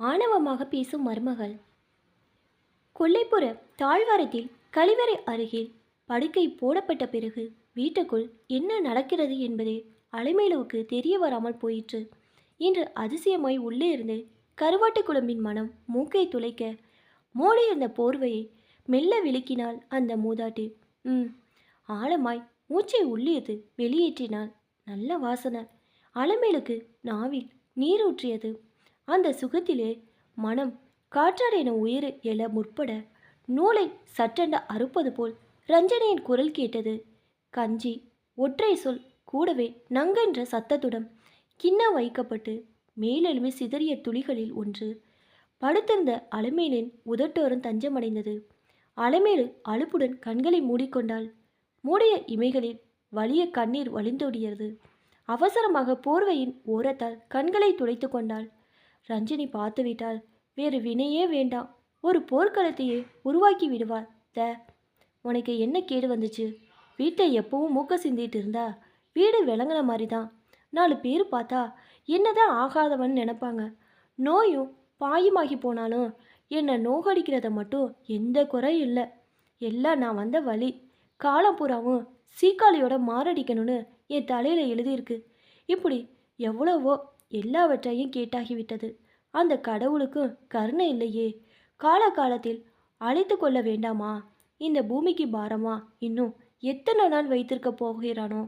ஆணவமாக பேசும் மருமகள். கொல்லைப்புற தாழ்வாரத்தில் கழிவறை அருகில் படுக்கை போடப்பட்ட பிறகு வீட்டுக்குள் என்ன நடக்கிறது என்பதே அலைமேலுவுக்கு தெரிய வராமல் போயிற்று. இன்று அதிசயமாய் உள்ளே இருந்து கருவாட்டு குழம்பின் மனம் மூக்கை துளைக்க மூடியிருந்த போர்வையை மெல்ல விளக்கினாள் அந்த மூதாட்டி. ஆழமாய் மூச்சை உள்ளியது வெளியேற்றினாள். நல்ல வாசனை. அலமேலுக்கு நாவில் நீரூற்றியது. அந்த சுகத்திலே மனம் காற்றாடென உயிர் எழ முற்பட நூலை சற்றென்று அறுப்பது போல் ரஞ்சனியின் குரல் கேட்டது. கஞ்சி. ஒற்றை சொல். கூடவே நங்கென்ற சத்தத்துடன் கிண்ண வைக்கப்பட்டு மேலெழும்பி சிதறிய துளிகளில் ஒன்று படுத்திருந்த அலமேலின் உதட்டோரம் தஞ்சமடைந்தது. அலமேலு அலுப்புடன் கண்களை மூடிக்கொண்டாள். மூடிய இமைகளில் வலிய கண்ணீர் வழிந்தோடியது. அவசரமாக போர்வையின் ஓரத்தால் கண்களை துடைத்து கொண்டாள். ரஞ்சினி பார்த்துவிட்டாள். வேறு வினையே வேண்டாம். ஒரு போர்க்களத்தையே உருவாக்கி விடுவாள். உனக்கு என்ன கேடு வந்துச்சு? வீட்டை எப்பவும் மூக்க சிந்திட்டு இருந்தா வீடு விளங்குன மாதிரி தான். 4 பேர் பார்த்தா என்னதான் ஆகாதவன் நினைப்பாங்க. நோயும் பாயுமாகி போனாலும் என்னை நோகடிக்கிறத மட்டும் எந்த குறையும் இல்லை. எல்லாம் நான் வந்த வழி. காலம் பூராவும் சீக்காளியோட மாரடிக்கணும்னு என் தலையில் எழுதியிருக்கு. இப்படி எவ்வளவோ எல்லாவற்றையும் கேட்டாகிவிட்டது. அந்த கடவுளுக்கும் கருணை இல்லையே. காலகாலத்தில் அழைத்து கொள்ள வேண்டாமா? இந்த பூமிக்கு பாரமா இன்னும் எத்தனை நாள் வைத்திருக்க போகிறானோ?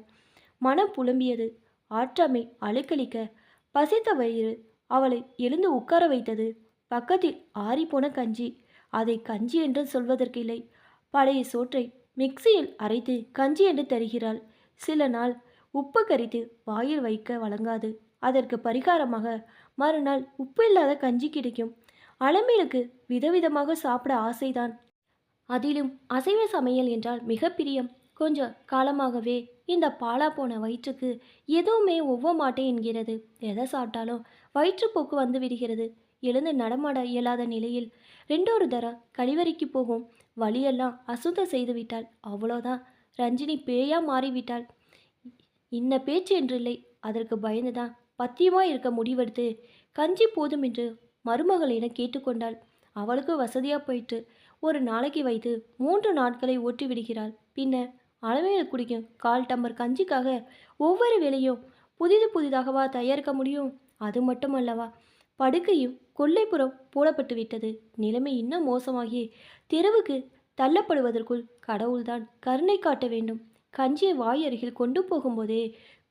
மனம் புலம்பியது. ஆற்றாமை அலைக்கழிக்க பசித்த வயிறு அவளை எழுந்து உட்கார வைத்தது. பக்கத்தில் ஆறிப்போன கஞ்சி. அதை கஞ்சி என்று சொல்வதற்கில்லை. பழைய சோற்றை மிக்சியில் அரைத்து கஞ்சி என்று தருகிறாள். சில நாள் உப்பு கரித்து வாயில் வைக்க வழங்காது. அதற்கு பரிகாரமாக மறுநாள் உப்பு இல்லாத கஞ்சி கிடைக்கும். அலமேலுக்கு விதவிதமாக சாப்பிட ஆசைதான். அதிலும் அசைவ சமையல் என்றால் மிக பிரியம். கொஞ்ச காலமாகவே இந்த பாலா போன வயிற்றுக்கு எதுவுமே ஒவ்வ மாட்டேன் என்கிறது. எதை சாப்பிட்டாலும் வயிற்றுப்போக்கு வந்து விடுகிறது. எழுந்து நடமாட இயலாத நிலையில் 2 தரம் கழிவறைக்கு போகும் வழியெல்லாம் அசுத்தம் செய்து விட்டாள். அவ்வளோதான். ரஞ்சினி பேயா மாறிவிட்டாள். இன்ன பேச்சு என்றில்லை. அதற்கு பயந்துதான் பத்தியமாய் இருக்க முடிவெடுத்து கஞ்சி போதும் என்று மருமகளிடம் கேட்டுக்கொண்டாள். அவளுக்கு வசதியாக போயிட்டு ஒரு நாளைக்கு வைத்து 3 நாட்களை ஓட்டி விடுகிறாள். பின்னர் அளவையில் குடிக்கும் 1/4 டம்ளர் கஞ்சிக்காக ஒவ்வொரு வேளையும் புதிதாகவா தயாரிக்க முடியும்? அது மட்டுமல்லவா, படுக்கையும் கொல்லைப்புறம் போடப்பட்டு விட்டது. நிலைமை இன்னும் மோசமாகி தெருவுக்கு தள்ளப்படுவதற்குள் கடவுள்தான் கருணை காட்ட வேண்டும். கஞ்சியை வாய் அருகில் கொண்டு போகும்போதே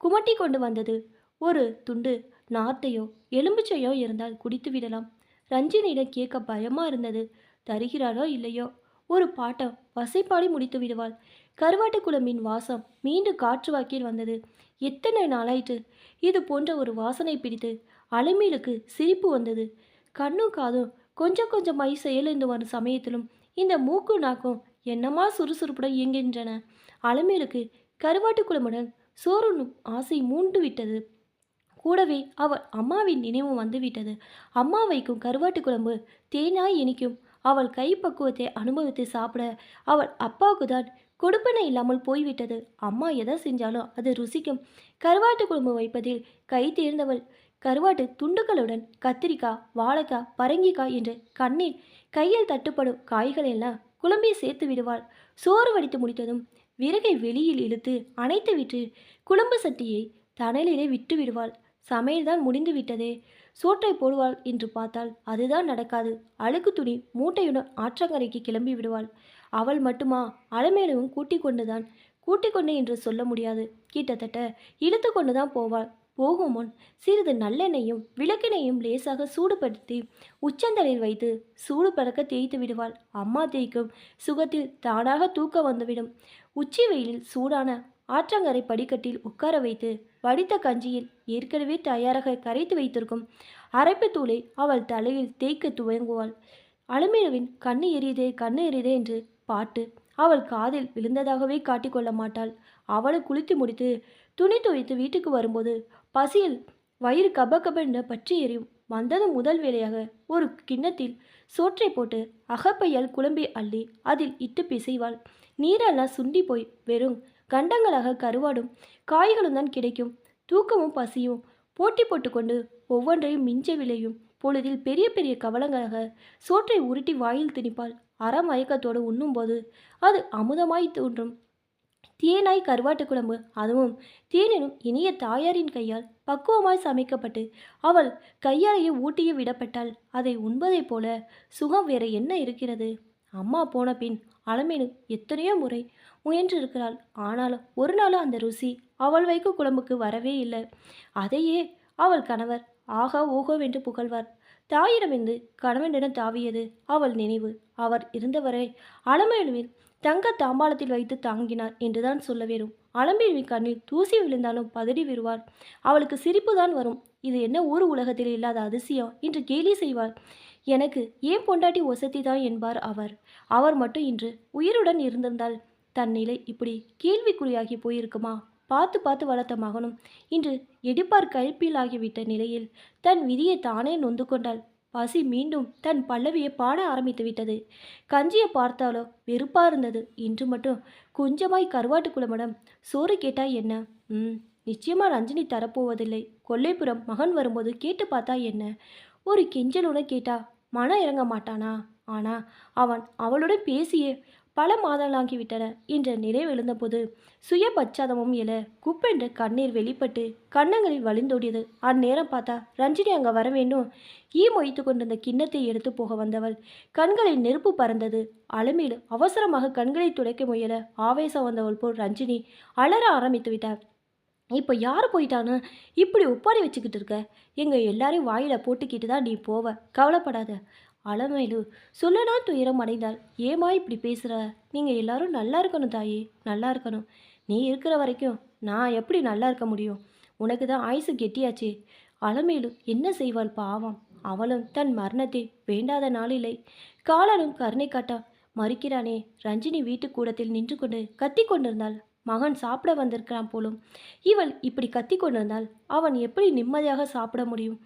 குமட்டி கொண்டு வந்தது. ஒரு துண்டு நார்த்தையோ எலும்புச்சையோ இருந்தால் குடித்து விடலாம். ரஞ்சினியிடம் கேட்க பயமா இருந்தது. தருகிறாரோ இல்லையோ, ஒரு பாட்டம் வசைப்பாடி முடித்து விடுவாள். கருவாட்டு குழம்பின் வாசம் மீண்டும் காற்று வாக்கில் வந்தது. எத்தனை நாளாயிற்று இது போன்ற ஒரு வாசனை பிடித்து. அலமேலுக்கு சிரிப்பு வந்தது. கண்ணும் காதும் கொஞ்சம் கொஞ்சமாய் செயலிழந்து வரும் சமயத்திலும் இந்த மூக்கு நாக்கும் என்னமா சுறுசுறுப்புடன் இயங்குகின்றன. அலமேலுக்கு கருவாட்டு குழம்புடன் சோறுண்ணும் ஆசை மூண்டு விட்டது. கூடவே அவள் அம்மாவின் நினைவு வந்துவிட்டது. அம்மா வைக்கும் கருவாட்டு குழம்பு தேனாய் இனிக்கும். அவள் கை பக்குவத்தை அனுபவித்து சாப்பிட அவள் அப்பாவுக்கு தான் கொடுப்பனை இல்லாமல் போய்விட்டது. அம்மா எதை செஞ்சாலும் அது ருசிக்கும். கருவாட்டு குழம்பு வைப்பதில் கை தேர்ந்தவள். கருவாட்டு துண்டுகளுடன் கத்திரிக்காய், வாழைக்காய், பரங்கிக்காய் என்று கண்ணில் கையில் தட்டுப்படும் காய்கள் எல்லாம் குழம்பை சேர்த்து விடுவாள். சோறு வடித்து முடித்ததும் விறகை வெளியில் இழுத்து அணைத்து விட்டு குழம்பு சட்டியை தணலிலே விட்டு விடுவாள். சமையல்தான் முடிந்து விட்டதே, சோற்றை போடுவாள் என்று பார்த்தால் அதுதான் நடக்காது. அழுக்கு துணி மூட்டையுடன் ஆற்றங்கரைக்கு கிளம்பி விடுவாள். அவள் மட்டுமா? அலமேலுவும் கூட்டிக் கொண்டு என்று சொல்ல முடியாது. கிட்டத்தட்ட இழுத்து கொண்டுதான் போவாள். போகும் முன் சிறிது நல்லெண்ணெயும் விளக்கெண்ணையும் லேசாக சூடுபடுத்தி உச்சந்தலையில் வைத்து சூடு பறக்க தேய்த்து விடுவாள். அம்மா தேய்க்கும் சுகத்தில் தானாக தூக்கம் வந்துவிடும். உச்சி வெயிலில் சூடான ஆற்றங்கரை படிக்கட்டில் உட்கார வைத்து வடித்த கஞ்சியில் ஏற்கனவே தயாராக கரைத்து வைத்திருக்கும் அரைப்பு தூளை அவள் தலையில் தேய்க்க துவங்குவாள். அலமேலுவின் கண்ணு எரியுதே என்று பாட்டு அவள் காதில் விழுந்ததாகவே காட்டிக்கொள்ள மாட்டாள். அவளை குளித்து முடித்து துணி துவைத்து வீட்டுக்கு வரும்போது பசியில் வயிறு கபகபென்று பற்றி எறியும். வந்ததும் முதல் வேளையாக ஒரு கிண்ணத்தில் சோற்றை போட்டு அகப்பையால் குழம்பி அள்ளி அதில் இட்டு பிசைவாள். நீரெல்லாம் சுண்டி போய் வெறும் கண்டங்களாக கருவாடும் காய்களும் தான் கிடைக்கும். தூக்கமும் பசியும் போட்டி போட்டுக்கொண்டு ஒவ்வொன்றையும் மிஞ்ச விளையும். பொழுதில் பெரிய பெரிய கவலங்களாக சோற்றை உருட்டி வாயில் திணிப்பாள். மயக்கத்தோடு உண்ணும்போது அது அமுதமாய் தோன்றும். தேனாய் கருவாட்டு குழம்பு, அதுவும் தேனினும் இனிய தாயாரின் கையால் பக்குவமாய் சமைக்கப்பட்டு அவள் கையாலேயே ஊட்டிய விடப்பட்டால் அதை உண்பதைப் போல சுகம் வேற என்ன இருக்கிறது? அம்மா போன பின் அலமேலு எத்தனையோ முறை முயன்றிருக்கிறாள். ஆனாலும் ஒரு நாளும் அந்த ருசி அவள் வைக்கும் குழம்புக்கு வரவே இல்லை. அதையே அவள் கணவர் ஆகா ஓகோவென்று புகழ்வார். தாயிடமிருந்து கணவனிடம் தாவியது அவள் நினைவு. அவர் இருந்தவரை அலமேலுவில் தங்க தாம்பாளத்தில் வைத்து தாங்கினார் என்றுதான் சொல்ல வேணும். அலமேலுவின் கண்ணில் தூசி விழுந்தாலும் பதறி விடுவார். அவளுக்கு சிரிப்பு தான் வரும். இது என்ன ஊர் உலகத்தில் இல்லாத அதிசயம் என்று கேலி செய்வார். எனக்கு ஏன் பொண்டாட்டி ஒசத்தி தான் என்பார் அவர். அவர் மட்டும் இன்று உயிருடன் இருந்திருந்தால் தன் நிலை இப்படி கேள்விக்குறியாகி போயிருக்குமா? பார்த்து பார்த்து வளர்த்த மகனும் இன்று எடுப்பார் கைப்பிலாகிவிட்ட நிலையில் தன் விதியை தானே நொந்து கொண்டாள். பசி மீண்டும் தன் பல்லவியை பாட ஆரம்பித்து விட்டது. கஞ்சியை பார்த்தாலோ வெறுப்பா இருந்தது. இன்று மட்டும் கொஞ்சமாய் கருவாட்டு குழம்புடம் சோறு கேட்டா என்ன? நிச்சயமா ரஞ்சினி தரப்போவதில்லை. கொல்லைப்புறம் மகன் வரும்போது கேட்டு பார்த்தா என்ன? ஒரு கெஞ்சலுடன் கேட்டா மனம் இறங்க மாட்டானா? ஆனா அவன் அவளுடன் பேசியே பல மாதங்களாகிவிட்டன என்ற நினைவு எழுந்தபோது சுய பச்சாதமும் எழ குப்பென்ற கண்ணீர் வெளிப்பட்டு கன்னங்களில் வழிந்தோடியது. அந்நேரம் பார்த்தா ரஞ்சினி அங்கே வர வேண்டும். மொய்த்து கொண்டிருந்த கிண்ணத்தை எடுத்து போக வந்தவள் கண்களில் நெருப்பு பறந்தது. அலமேலு அவசரமாக கண்களை துடைக்க முயல ஆவேசம் வந்தவள் போல் ரஞ்சினி அலற ஆரம்பித்து விட்டார். இப்போ யார் போயிட்டான்னு இப்படி ஒப்பாரி வச்சுக்கிட்டு இருக்க? எங்கள் எல்லாரையும் வாயில போட்டுக்கிட்டு தான் நீ போவ, கவலைப்படாத. அலமேலு சொல்லலாம் துயரம் அடைந்தாள். ஏமா இப்படி பேசுகிற? நீங்கள் எல்லாரும் நல்லா இருக்கணும் தாயே, நல்லா இருக்கணும். நீ இருக்கிற வரைக்கும் நான் எப்படி நல்லா இருக்க முடியும்? உனக்கு தான் ஆயுசு கெட்டியாச்சே. அலமேலு என்ன செய்வாள் பாவம். அவளும் தன் மரணத்தை வேண்டாத நாளில்லை. காலனும் கருணை காட்டா மறுக்கிறானே. ரஞ்சினி வீட்டு கூடத்தில் நின்று கொண்டு கத்தி கொண்டிருந்தாள். மகன் சாப்பிட வந்திருக்கிறான் போலும். இவள் இப்படி கத்தி கொண்டிருந்தால் அவன் எப்படி நிம்மதியாக சாப்பிட முடியும்?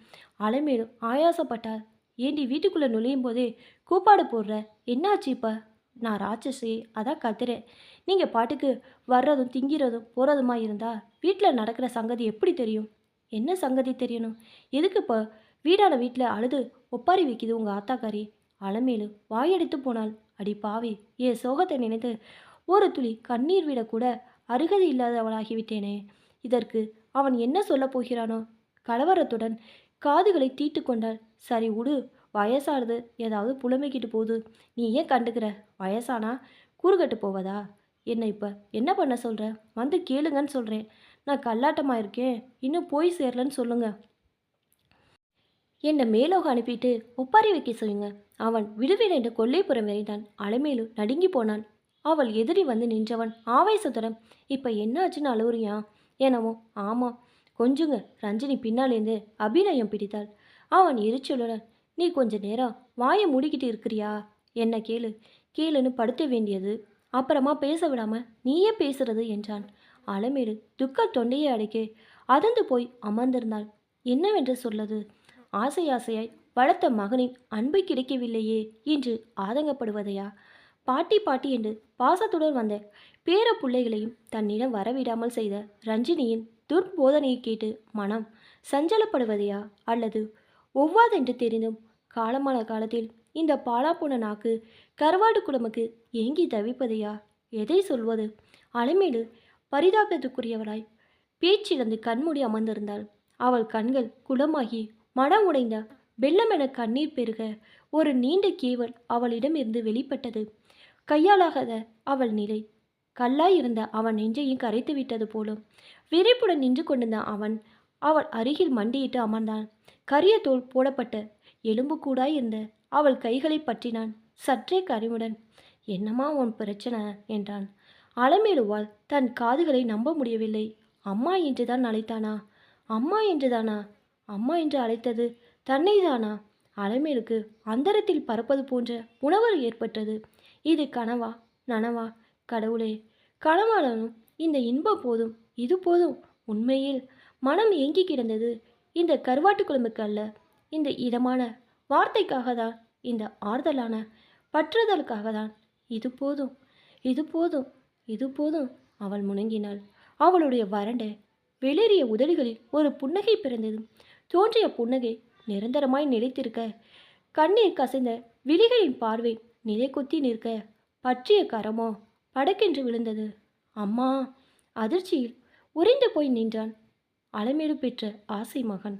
அலமேலு ஆயாசப்பட்டாள். ஏண்டி வீட்டுக்குள்ளே நுழையும் போதே கூப்பாடு போடுற? என்னாச்சு இப்போ? நான் ராட்சசி, அதான் கத்துறேன். நீங்கள் பாட்டுக்கு வர்றதும் திங்கிறதும் போகிறதுமா இருந்தா வீட்டில் நடக்கிற சங்கதி எப்படி தெரியும்? என்ன சங்கதி தெரியணும்? எதுக்கு இப்போ வீடான வீட்டில் அழுது ஒப்பாரி வைக்குது உங்கள் ஆத்தாக்காரி? அலமேலு வாயடித்து போனாள். அடி பாவி, என் சோகத்தை நினைத்து ஒரு துளி கண்ணீர் விடக்கூட அருகதை இல்லாதவளாகிவிட்டேனே. இதற்கு அவன் என்ன சொல்லப் போகிறானோ? கலவரத்துடன் காதுகளை தீட்டு கொண்டாள். சரி விடு, வயசானது ஏதாவது புலம்பிக்கிட்டு போகுது. நீ ஏன் கண்டுக்கிற? வயசானா கூறுகட்டு போவதா? என்ன இப்போ என்ன பண்ண சொல்கிற? வந்து கேளுங்கன்னு சொல்கிறேன். நான் கல்லாட்டமாக இருக்கேன், இன்னும் போய் சேரலன்னு சொல்லுங்க. என்னை மேலோக அனுப்பிட்டு ஒப்பாரி வைக்க சொல்லுங்க. அவன் விடுவேன் என்று கொல்லைப்புறம் விரைந்தான். அலமேலு நடுங்கி போனான். அவள் எதிரி வந்து நின்றவன் ஆவேசத்துடன், இப்போ என்னாச்சுன்னு அழுவுறியா? என்னமோ ஆமாம் கொஞ்சுங்க. ரஞ்சினி பின்னாலேருந்து அபிநயம் பிடித்தாள். அவன் எரிச்சலுடன், நீ கொஞ்ச நேரம் வாயை மூடிக்கிட்டு இருக்கிறியா? என்ன கேளு கேளுன்னு படுத்த வேண்டியது, அப்புறமா பேச விடாம நீயே பேசுறது என்றான். அலமேலு துக்க தொண்டையை அடைக்க அதந்து போய் அமர்ந்திருந்தாள். என்னவென்று சொல்லது? ஆசை ஆசையாய் வளர்த்த மகனின் அன்பு கிடைக்கவில்லையே என்று ஆதங்கப்படுவதையா? பாட்டி பாட்டி என்று பாசத்துடன் வந்த பேர பிள்ளைகளையும் தன்னிடம் வரவிடாமல் செய்த ரஞ்சினியின் துர்போதனையை கேட்டு மனம் சஞ்சலப்படுவதையா? அல்லது ஒவ்வாதென்று தெரிந்தும் காலமான காலத்தில் இந்த பாலாப்போன நாக்கு கருவாடு குழம்புக்கு ஏங்கி தவிப்பதையா? எதை சொல்வது? அலமேலு பரிதாபத்துக்குரியவளாய் பேச்சிழந்து கண்மூடி அமர்ந்திருந்தாள். அவள் கண்கள் குளமாகி மனம் உடைந்த வெள்ளமென கண்ணீர் பெருக ஒரு நீண்ட கேவல் அவளிடமிருந்து வெளிப்பட்டது. கையாளாகாத அவள் நிலை கல்லாய் இருந்த அவன் நெஞ்சையும் கரைத்து விட்டது போலும். விரைப்புடன் நின்று கொண்டிருந்த அவன் அவள் அருகில் மண்டியிட்டு அமர்ந்தான். கரிய தோல் போடப்பட்ட எலும்பு கூடாய் இருந்த அவள் கைகளை பற்றினான் சற்றே கரிவுடன். என்னம்மா உன் பிரச்சனை என்றான். அலமேலுவால் தன் காதுகளை நம்ப முடியவில்லை. அம்மா என்றுதான் அழைத்தானா? அம்மா என்றுதானா? அம்மா என்று அழைத்தது தன்னை தானா? அலமேலுக்கு அந்தரத்தில் பறப்பது போன்ற உணர்வு ஏற்பட்டது. இது கனவா நனவா? கடவுளே, கனவானாலும் இந்த இன்பம் போதும், இது போதும். உண்மையில் மனம் ஏங்கி கிடந்தது இந்த கருவாட்டு குழம்புக்கு அல்ல, இந்த இதமான வார்த்தைக்காக தான், இந்த ஆறுதலான பற்றுதலுக்காக தான். இது போதும், இது போதும், இது போதும். அவள் முணங்கினாள். அவளுடைய வறண்ட வெளிரிய உதடுகளில் ஒரு புன்னகை பிறந்தது. தோன்றிய புன்னகை நிரந்தரமாய் நிலைத்திருக்க, கண்ணீர் கசிந்த விழிகளின் பார்வை நிலை குத்தி நிற்க, பற்றிய கரமோ படக்கென்று விழுந்தது. அம்மா! அதிர்ச்சியில் உறைந்து போய் நின்றான் அலமேலு பெற்ற ஆசை மகன்.